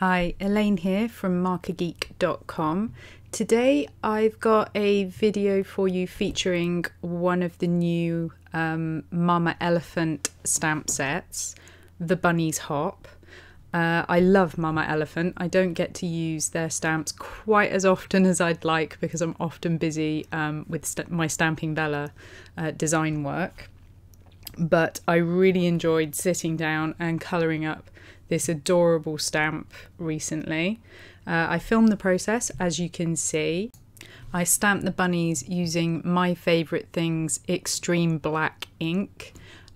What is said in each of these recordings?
Hi, Elaine here from markergeek.com. Today I've got a video for you featuring one of the new Mama Elephant stamp sets, the Bunnies Hop. I love Mama Elephant. I don't get to use their stamps quite as often as I'd like because I'm often busy with my Stamping Bella design work. But I really enjoyed sitting down and colouring up this adorable stamp recently. I filmed the process, as you can see. I stamped the bunnies using My Favourite Things Extreme Black ink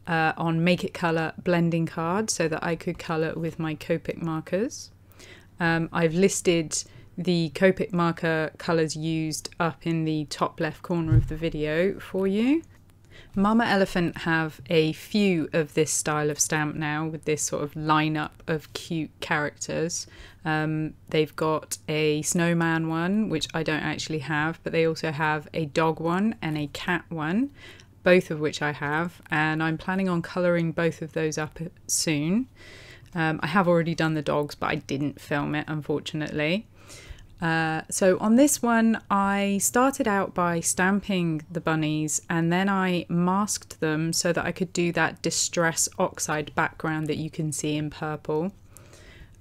on Make It Colour blending card so that I could colour with my Copic markers. I've listed the Copic marker colours used up in the top left corner of the video for you. Mama Elephant have a few of this style of stamp now with this sort of lineup of cute characters. They've got a snowman one, which I don't actually have, but they also have a dog one and a cat one, both of which I have, and I'm planning on colouring both of those up soon. I have already done the dogs, but I didn't film it, unfortunately. So on this one, I started out by stamping the bunnies and then I masked them so that I could do that distress oxide background that you can see in purple.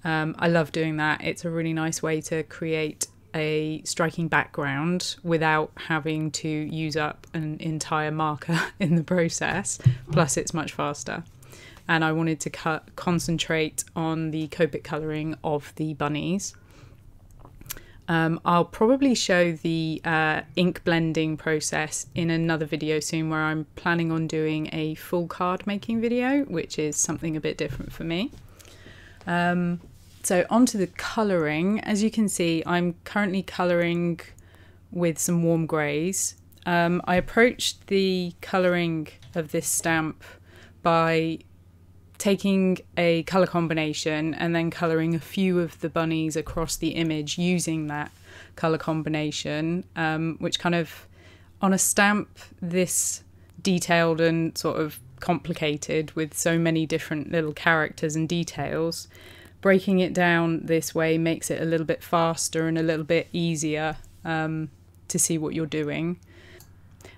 I love doing that. It's a really nice way to create a striking background without having to use up an entire marker in the process. Plus it's much faster. And I wanted to concentrate on the Copic colouring of the bunnies. I'll probably show the ink blending process in another video soon where I'm planning on doing a full card making video, which is something a bit different for me. So onto the colouring. As you can see, I'm currently colouring with some warm greys. I approached the colouring of this stamp by taking a colour combination and then colouring a few of the bunnies across the image using that colour combination, which kind of, on a stamp this detailed and sort of complicated with so many different little characters and details, breaking it down this way makes it a little bit faster and a little bit easier to see what you're doing.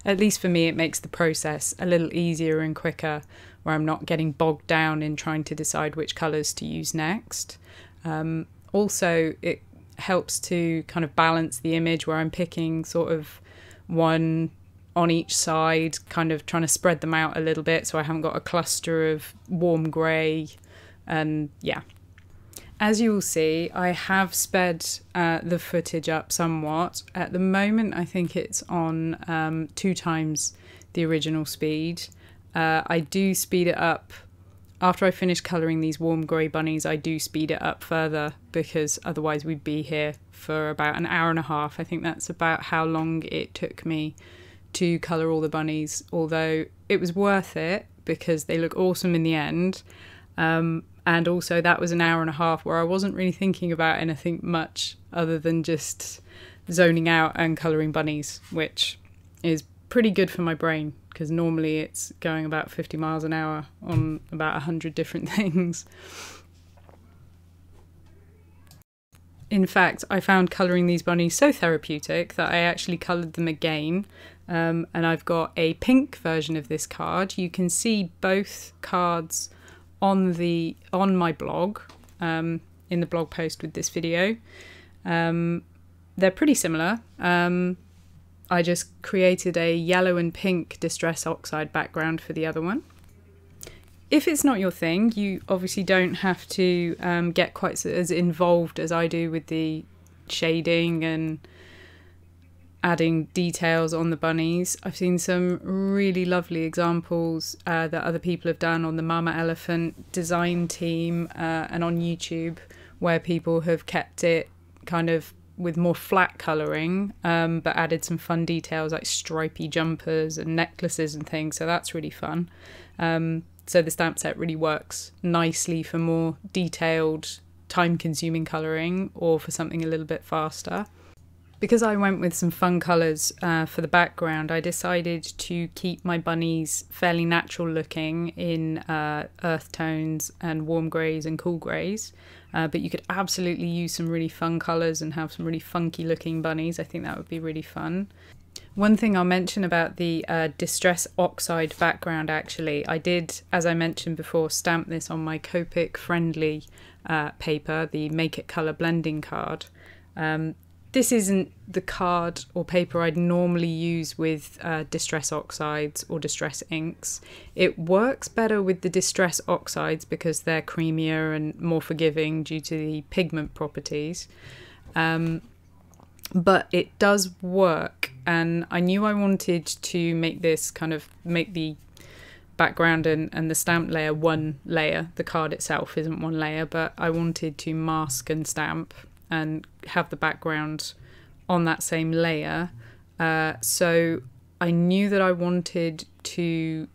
At least for me, it makes the process a little easier and quicker, where I'm not getting bogged down in trying to decide which colours to use next. Also, it helps to kind of balance the image where I'm picking sort of one on each side, kind of trying to spread them out a little bit so I haven't got a cluster of warm grey, and yeah. As you will see, I have sped the footage up somewhat. At the moment, I think it's on 2 times the original speed. I do speed it up. After I finish colouring these warm grey bunnies, I do speed it up further because otherwise we'd be here for about an hour and a half. I think that's about how long it took me to colour all the bunnies, although it was worth it because they look awesome in the end. And also that was an hour and a half where I wasn't really thinking about anything much other than just zoning out and colouring bunnies, which is pretty good for my brain because normally it's going about 50 miles an hour on about 100 different things. In fact, I found colouring these bunnies so therapeutic that I actually coloured them again, and I've got a pink version of this card. You can see both cards on my blog, in the blog post with this video. They're pretty similar. I just created a yellow and pink distress oxide background for the other one. If it's not your thing, you obviously don't have to get quite as involved as I do with the shading and adding details on the bunnies. I've seen some really lovely examples that other people have done on the Mama Elephant design team and on YouTube, where people have kept it kind of with more flat colouring, but added some fun details like stripy jumpers and necklaces and things, so that's really fun. So the stamp set really works nicely for more detailed, time-consuming colouring or for something a little bit faster. Because I went with some fun colours for the background, I decided to keep my bunnies fairly natural looking in earth tones and warm greys and cool greys. But you could absolutely use some really fun colours and have some really funky looking bunnies. I think that would be really fun. One thing I'll mention about the Distress Oxide background, actually, I did, as I mentioned before, stamp this on my Copic friendly paper, the Make It Colour blending card. This isn't the card or paper I'd normally use with Distress Oxides or Distress inks. It works better with the Distress Oxides because they're creamier and more forgiving due to the pigment properties. But it does work, and I knew I wanted to make this make the background and the stamp layer one layer. The card itself isn't one layer, but I wanted to mask and stamp and have the background on that same layer. So I knew that I wanted to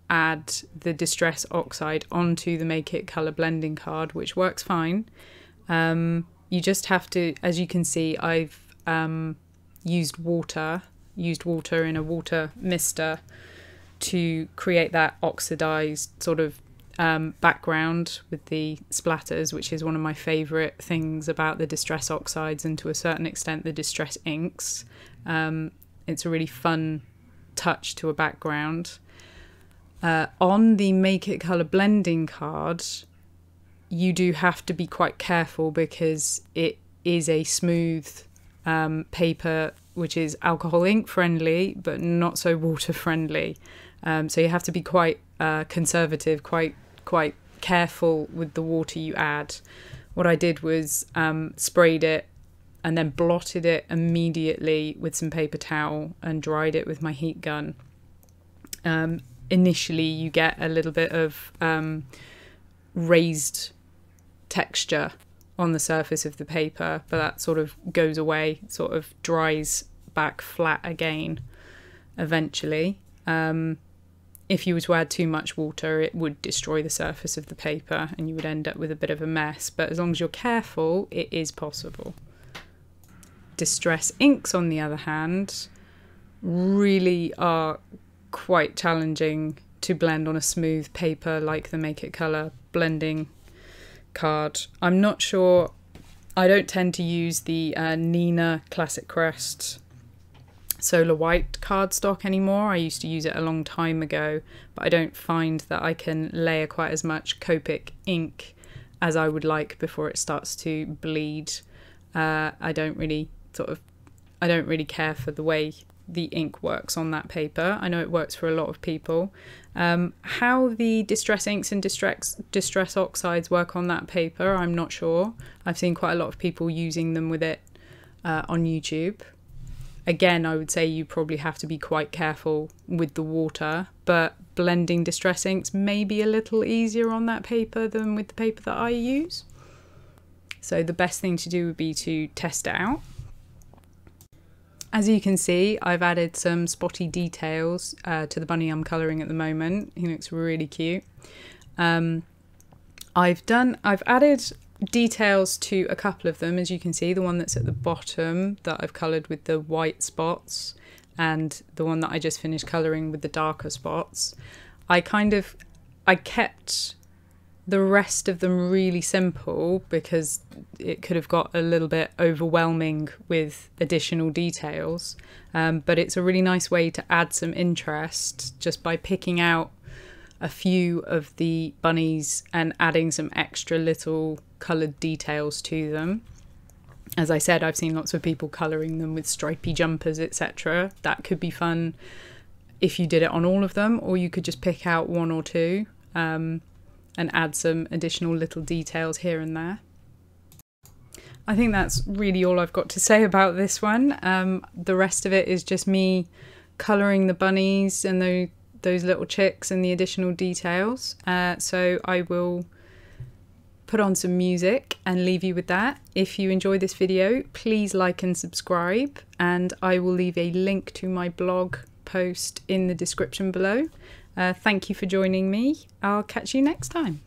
add the Distress Oxide onto the Make It Colour blending card, which works fine. You just have to, as you can see, I've used water in a water mister to create that oxidized sort of background with the splatters, which is one of my favourite things about the Distress Oxides and to a certain extent the Distress inks. It's a really fun touch to a background. On the Make It Colour blending card, you do have to be quite careful because it is a smooth paper which is alcohol ink friendly but not so water friendly. So you have to be quite conservative, quite careful with the water you add. What I did was sprayed it and then blotted it immediately with some paper towel and dried it with my heat gun. Initially you get a little bit of raised texture on the surface of the paper, but that sort of goes away, sort of dries back flat again eventually. If you were to add too much water, it would destroy the surface of the paper and you would end up with a bit of a mess, but as long as you're careful, it is possible. Distress inks, on the other hand, really are quite challenging to blend on a smooth paper like the Make It Colour blending card. I'm not sure, I don't tend to use the Nina Classic Crest Solar White cardstock anymore. I used to use it a long time ago, but I don't find that I can layer quite as much Copic ink as I would like before it starts to bleed. I don't really care for the way the ink works on that paper. I know it works for a lot of people. How the Distress inks and Distress Oxides work on that paper, I'm not sure. I've seen quite a lot of people using them with it on YouTube. Again, I would say you probably have to be quite careful with the water, but blending Distress inks may be a little easier on that paper than with the paper that I use. So the best thing to do would be to test it out. As you can see, I've added some spotty details to the bunny I'm colouring at the moment. He looks really cute. I've added details to a couple of them, as you can see, the one that's at the bottom that I've coloured with the white spots and the one that I just finished colouring with the darker spots. I kept the rest of them really simple because it could have got a little bit overwhelming with additional details, but it's a really nice way to add some interest just by picking out a few of the bunnies and adding some extra little coloured details to them. As I said, I've seen lots of people colouring them with stripy jumpers, etc. That could be fun if you did it on all of them, or you could just pick out one or two and add some additional little details here and there. I think that's really all I've got to say about this one. The rest of it is just me colouring the bunnies and those little chicks and the additional details. So I will put on some music and leave you with that. If you enjoyed this video, please like and subscribe, and I will leave a link to my blog post in the description below. Thank you for joining me. I'll catch you next time.